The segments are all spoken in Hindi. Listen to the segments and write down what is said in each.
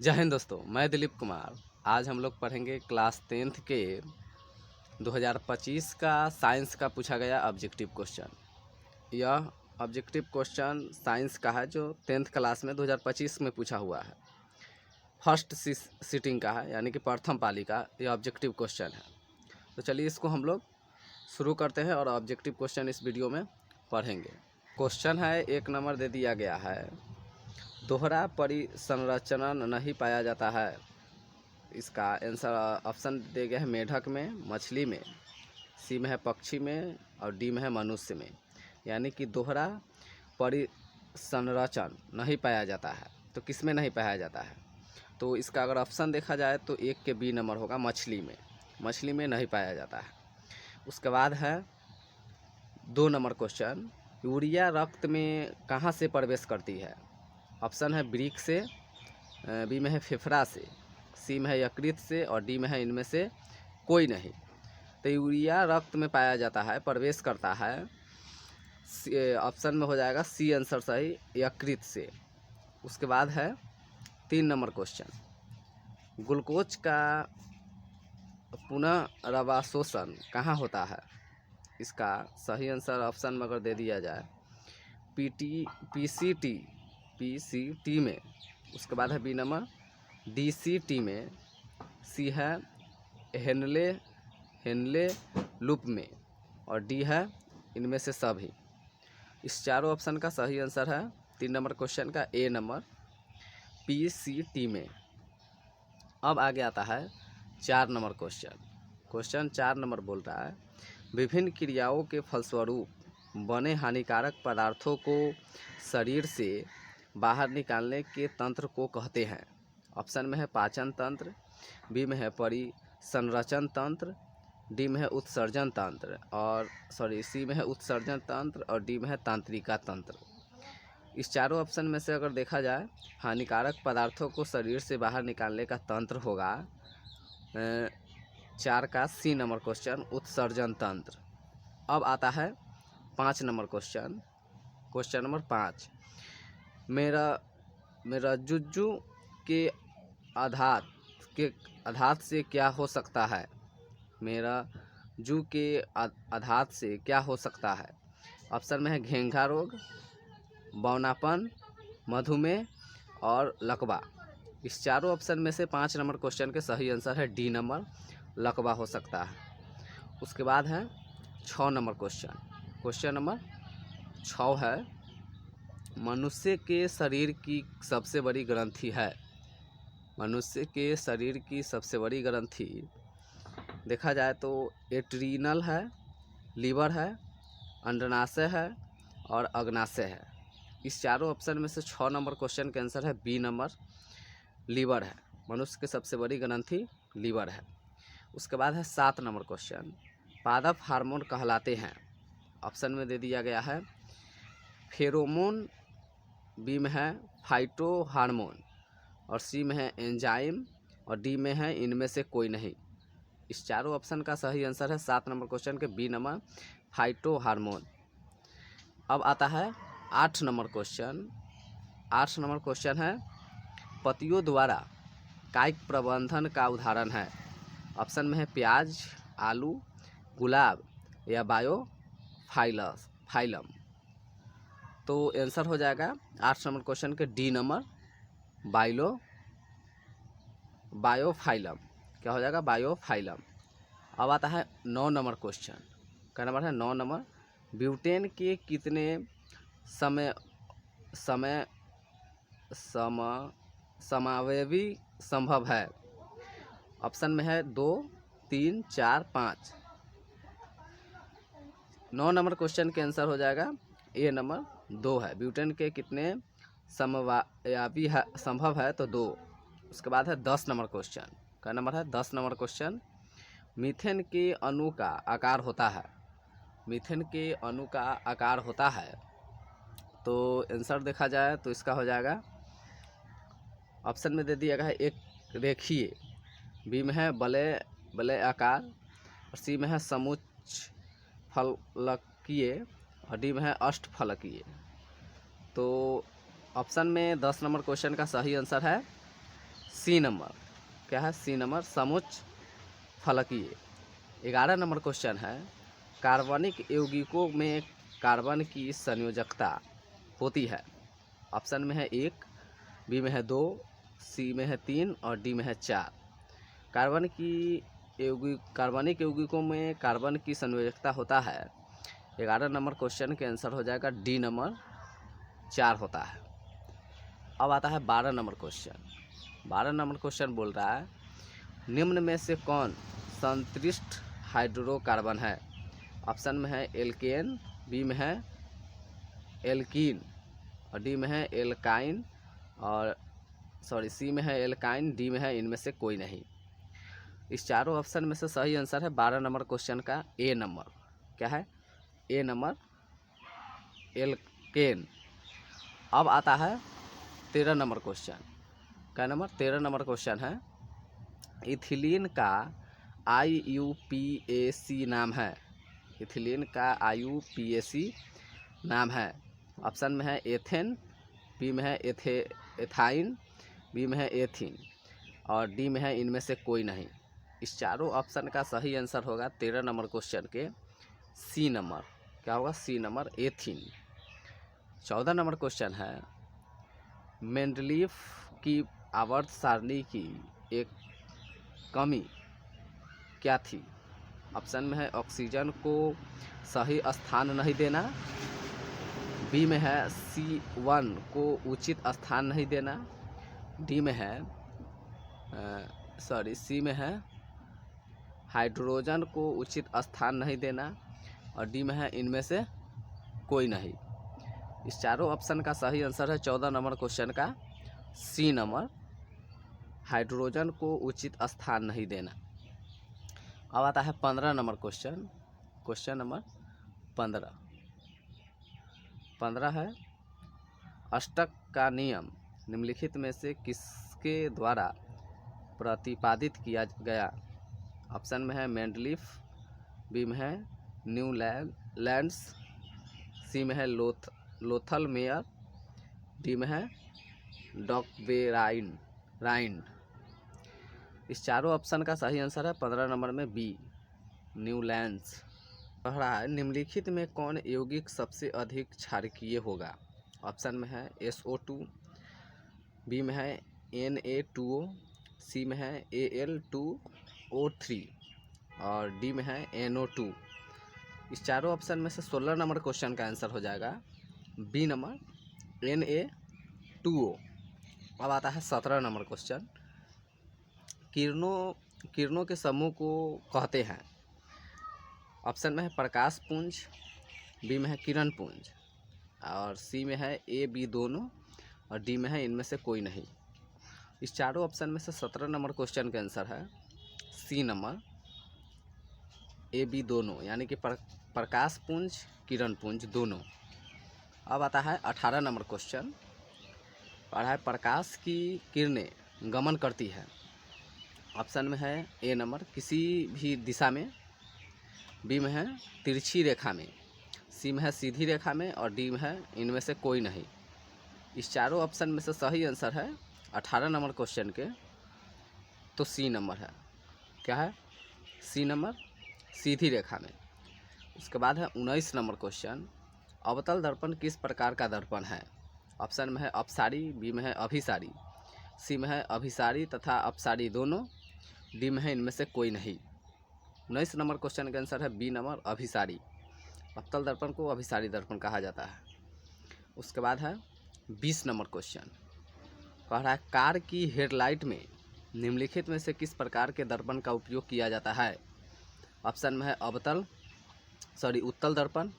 जय हिंद दोस्तों, मैं दिलीप कुमार। आज हम लोग पढ़ेंगे क्लास 10th के 2025 का साइंस का पूछा गया ऑब्जेक्टिव क्वेश्चन। यह ऑब्जेक्टिव क्वेश्चन साइंस का है जो 10th क्लास में 2025 में पूछा हुआ है। फर्स्ट सीटिंग का है, यानी कि प्रथम पाली का यह ऑब्जेक्टिव क्वेश्चन है। तो चलिए इसको हम लोग शुरू करते हैं और ऑब्जेक्टिव क्वेश्चन इस वीडियो में पढ़ेंगे। क्वेश्चन है, 1 नंबर दे दिया गया है, दोहरा परिसंरचना नहीं पाया जाता है। इसका आंसर ऑप्शन दिया गया है मेढक में, मछली में, सी में है पक्षी में और डी में है मनुष्य में। यानी कि दोहरा परिसंरचन नहीं पाया जाता है। तो किस में नहीं पाया जाता है? तो इसका अगर ऑप्शन देखा जाए तो 1 के बी नंबर होगा, मछली में। मछली में नहीं पाया जाता है। उसके बाद है 2 नंबर क्वेश्चन, यूरिया रक्त में कहाँ से प्रवेश करती है? ऑप्शन है वृक्क से, बी में है फेफड़ा से, सी में है यकृत से और डी में है इनमें से कोई नहीं। तो यूरिया रक्त में पाया जाता है, प्रवेश करता है, ऑप्शन में हो जाएगा सी आंसर सही, यकृत से। उसके बाद है 3 नंबर क्वेश्चन, ग्लूकोज का पुनर्वाशोषण कहाँ होता है? इसका सही आंसर ऑप्शन में अगर दे दिया जाए पीसीटी में, उसके बाद है बी नंबर डीसीटी में, सी है हेनले लूप में और डी है इनमें से सभी। इस चारों ऑप्शन का सही आंसर है 3 नंबर क्वेश्चन का ए नंबर, पीसीटी में। अब आगे आता है 4 नंबर क्वेश्चन 4 नंबर बोल रहा है, विभिन्न क्रियाओं के फलस्वरूप बने हानिकारक पदार्थों को शरीर से बाहर निकालने के तंत्र को कहते हैं। ऑप्शन में है पाचन तंत्र, बी में है परिसंरचन तंत्र, डी में है उत्सर्जन तंत्र और सी में है उत्सर्जन तंत्र और डी में है तंत्रिका तंत्र। इस चारों ऑप्शन में से अगर देखा जाए, हानिकारक पदार्थों को शरीर से बाहर निकालने का तंत्र होगा 4 का सी नंबर क्वेश्चन, उत्सर्जन तंत्र। अब आता है 5 नंबर क्वेश्चन नंबर 5, मेरा जुज्जू के आघात से क्या हो सकता है? मेरा जू के आघात से क्या हो सकता है? ऑप्शन में है घेंघा रोग, बौनापन, मधुमेह और लकवा। इस चारों ऑप्शन में से 5 नंबर क्वेश्चन के सही आंसर है डी नंबर, लकवा हो सकता है। उसके बाद है 6 नंबर क्वेश्चन नंबर 6 है, मनुष्य के शरीर की सबसे बड़ी ग्रंथि है। मनुष्य के शरीर की सबसे बड़ी ग्रंथि देखा जाए तो एड्रीनल है, लीवर है, अंडाशय है और अग्नाशय है। इस चारों ऑप्शन में से 6 नंबर क्वेश्चन का आंसर है बी नंबर, लीवर है। मनुष्य की सबसे बड़ी ग्रंथि लीवर है। उसके बाद है 7 नंबर क्वेश्चन, पादप हार्मोन कहलाते हैं। ऑप्शन में दे दिया गया है फेरोमोन, बी में है फाइटो हार्मोन और सी में है एंजाइम और डी में है इनमें से कोई नहीं। इस चारों ऑप्शन का सही आंसर है 7 नंबर क्वेश्चन के बी नंबर, फाइटो हार्मोन। अब आता है 8 नंबर क्वेश्चन है, पत्तियों द्वारा कायिक प्रबंधन का उदाहरण है। ऑप्शन में है प्याज, आलू, गुलाब या फाइलम। तो आंसर हो जाएगा 8 नंबर क्वेश्चन के डी नंबर, बायोफाइलम। क्या हो जाएगा? बायोफाइलम। अब आता है 9 नंबर क्वेश्चन का नंबर है 9 नंबर, ब्यूटेन के कितने समावयवी संभव है? ऑप्शन में है 2, 3, 4, 5। 9 नंबर क्वेश्चन के आंसर हो जाएगा ए नंबर, 2 है। ब्यूटेन के कितने समवायवी संभव है? तो 2। उसके बाद है 10 नंबर क्वेश्चन का नंबर है 10 नंबर क्वेश्चन, मीथेन के अणु का आकार होता है। मीथेन के अणु का आकार होता है, तो आंसर देखा जाए तो इसका हो जाएगा, ऑप्शन में दे दिया गया है एक रेखीय, बी में है बले आकार और सी में है समुच्च फलकीय और डी में है अष्टफलकीय। तो ऑप्शन में 10 नंबर क्वेश्चन का सही आंसर है सी नंबर, क्या है सी नंबर समुच्च फलकीय। 11 नंबर क्वेश्चन है, कार्बनिक यौगिकों में कार्बन की संयोजकता होती है। ऑप्शन में है 1, बी में है 2, सी में है 3 और डी में है 4। कार्बनिक यौगिकों में कार्बन की संयोजकता होता है। 11 नंबर क्वेश्चन के आंसर हो जाएगा डी नंबर 4 होता है। अब आता है 12 नंबर क्वेश्चन। 12 नंबर क्वेश्चन बोल रहा है, निम्न में से कौन संतृष्ट हाइड्रोकार्बन है। ऑप्शन में है एल्केन, बी में है एल्कीन और डी में है एल्काइन और सी में है एल्काइन, डी में है इनमें से कोई नहीं। इस चारों ऑप्शन में से सही आंसर है 12 नंबर क्वेश्चन का ए नंबर, क्या है ए नंबर एल्केन। अब आता है 13 नंबर क्वेश्चन। क्या नंबर 13 नंबर क्वेश्चन है, इथिलीन का IUPAC नाम है। इथिलीन का IUPAC नाम है। ऑप्शन में है एथेन, बी में है एथाइन, बी में है एथीन और डी में है इनमें से कोई नहीं। इस चारों ऑप्शन का सही आंसर होगा 13 नंबर क्वेश्चन के सी नंबर, क्या होगा C number ethene. 14 number question है, मेंडलीफ की आवर्त सारणी की एक कमी क्या थी। ऑप्शन में है ऑक्सीजन को सही स्थान नहीं देना, बी में है C1 को उचित स्थान नहीं देना, डी में है सी में है हाइड्रोजन को उचित स्थान नहीं देना और डी में है इनमें से कोई नहीं। इस चारों ऑप्शन का सही आंसर है 14 नंबर क्वेश्चन का सी नंबर, हाइड्रोजन को उचित स्थान नहीं देना। अब आता है 15 नंबर क्वेश्चन। क्वेश्चन नंबर 15 है, अष्टक का नियम निम्नलिखित में से किसके द्वारा प्रतिपादित किया गया। ऑप्शन में है मेंडलीफ, बी में है न्यूलैंड्स, सी में है लोथल मेयर, डी में है डॉकबेराइंड। इस चारों ऑप्शन का सही आंसर है 15 नंबर में बी न्यूलैंड्स। कह रहा है, निम्नलिखित में कौन यौगिक सबसे अधिक क्षारकीय होगा। ऑप्शन में है SO2, बी में है Na2O, सी में है Al2O3 और डी में है NO2। इस चारों ऑप्शन में से 16 नंबर क्वेश्चन का आंसर हो जाएगा बी नंबर Na2O। अब आता है 17 नंबर क्वेश्चन, किरणों के समूह को कहते हैं। ऑप्शन में है प्रकाश पुंज, बी में है किरण पुंज और सी में है A B दोनों और डी में है इनमें से कोई नहीं। इस चारों ऑप्शन में से 17 नंबर क्वेश्चन का आंसर है सी नंबर A B दोनों, यानी कि प्रकाश पुंज किरण पुंज दोनों। अब आता है 18 नंबर क्वेश्चन। पढ़ा है, प्रकाश की किरणें गमन करती है। ऑप्शन में है ए नंबर किसी भी दिशा में, बी में है तिरछी रेखा में, सी में है सीधी रेखा में और डी में है इनमें से कोई नहीं। इस चारों ऑप्शन में से सही आंसर है 18 नंबर क्वेश्चन के तो सी नंबर है, क्या है सी नंबर सीधी रेखा में। उसके बाद है 19 नंबर क्वेश्चन, अवतल दर्पण किस प्रकार का दर्पण है। ऑप्शन में है अपसारी, बी में है अभिसारी, सी में है अभिसारी तथा अपसारी दोनों, डी में है इनमें से कोई नहीं। 19 नंबर क्वेश्चन का आंसर है बी नंबर अभिसारी। अवतल दर्पण को अभिसारी दर्पण कहा जाता है। उसके बाद है 20 नंबर क्वेश्चन। कह रहा है, कार की हेडलाइट में निम्नलिखित में से किस प्रकार के दर्पण का उपयोग किया जाता है। ऑप्शन में है उत्तल दर्पण,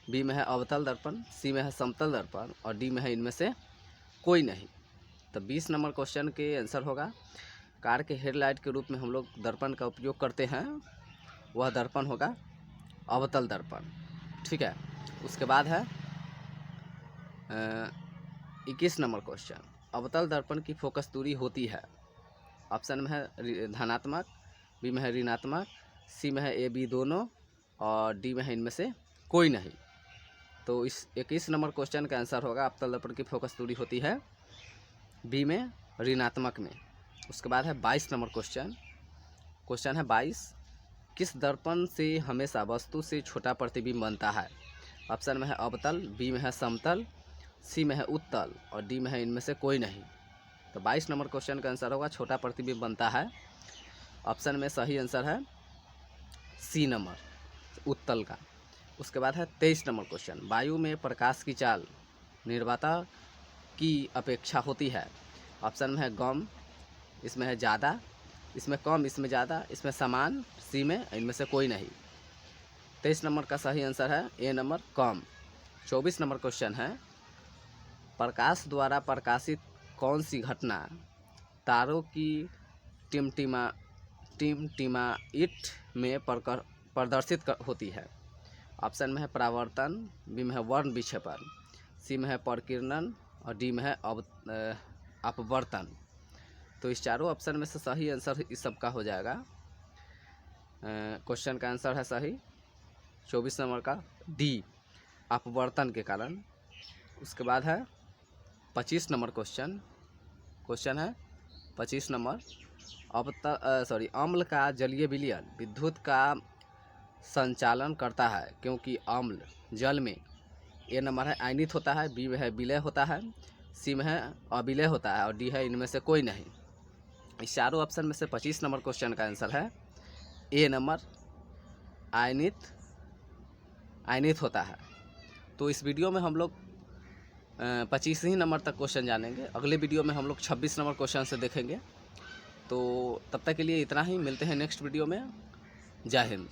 बी में है अवतल दर्पण, सी में है समतल दर्पण और डी में है इनमें से कोई नहीं। तो 20 नंबर क्वेश्चन के आंसर होगा, कार के हेडलाइट के रूप में हम लोग दर्पण का उपयोग करते हैं, वह दर्पण होगा अवतल दर्पण। ठीक है। उसके बाद है 21 नंबर क्वेश्चन, अवतल दर्पण की फोकस दूरी होती है। ऑप्शन में है धनात्मक, बी में है ऋणात्मक, सी में है A B दोनों और डी में है इनमें से कोई नहीं। तो इस 21 नंबर क्वेश्चन का आंसर होगा, अवतल दर्पण की फोकस दूरी होती है बी में ऋणात्मक में। उसके बाद है 22 नंबर क्वेश्चन। क्वेश्चन है 22, किस दर्पण से हमेशा वस्तु से छोटा प्रतिबिंब बनता है? ऑप्शन में है अवतल, बी में है समतल, सी में है उत्तल और डी में है इनमें से कोई नहीं। तो 22 नंबर क्वेश्चन का आंसर होगा छोटा प्रतिबिंब बनता है। ऑप्शन में सही आंसर है सी नंबर, उत्तल का। उसके बाद है 23 नंबर क्वेश्चन, वायु में प्रकाश की चाल निर्वाता की अपेक्षा होती है? ऑप्शन में है कम, इसमें है ज़्यादा, इसमें कम, इसमें ज़्यादा, इसमें समान, सी में, इनमें से कोई नहीं। 23 नंबर का सही आंसर है ए नंबर, कम। 24 नंबर क्वेश्चन है, प्रकाश द्वारा प्रकाशित कौन सी घटना तारों की टिमटिमाइट में प्रदर्शित होती है? ऑप्शन में है परावर्तन, बी में है वर्ण विक्षेपण, सी में है प्रकीर्णन और डी में है अपवर्तन। तो इस चारों ऑप्शन में से सही आंसर इस सब का हो जाएगा। क्वेश्चन का आंसर है सही 24 नंबर का डी, अपवर्तन के कारण। उसके बाद है 25 नंबर क्वेश्चन। क्वेश्चन है 25 नंबर, अम्ल का जलीय विलयन विद्युत का संचालन करता है क्योंकि अम्ल जल में, ए नंबर है आयनित होता है, बी में है विलय होता है, सी में है अविलय होता है और डी है इनमें से कोई नहीं। इस चारों ऑप्शन में से 25 नंबर क्वेश्चन का आंसर है ए नंबर, आयनित होता है। तो इस वीडियो में हम लोग 25 ही नंबर तक क्वेश्चन जानेंगे। अगले वीडियो में हम लोग 26 नंबर क्वेश्चन से देखेंगे। तो तब तक के लिए इतना ही, मिलते हैं नेक्स्ट वीडियो में। जय हिंद।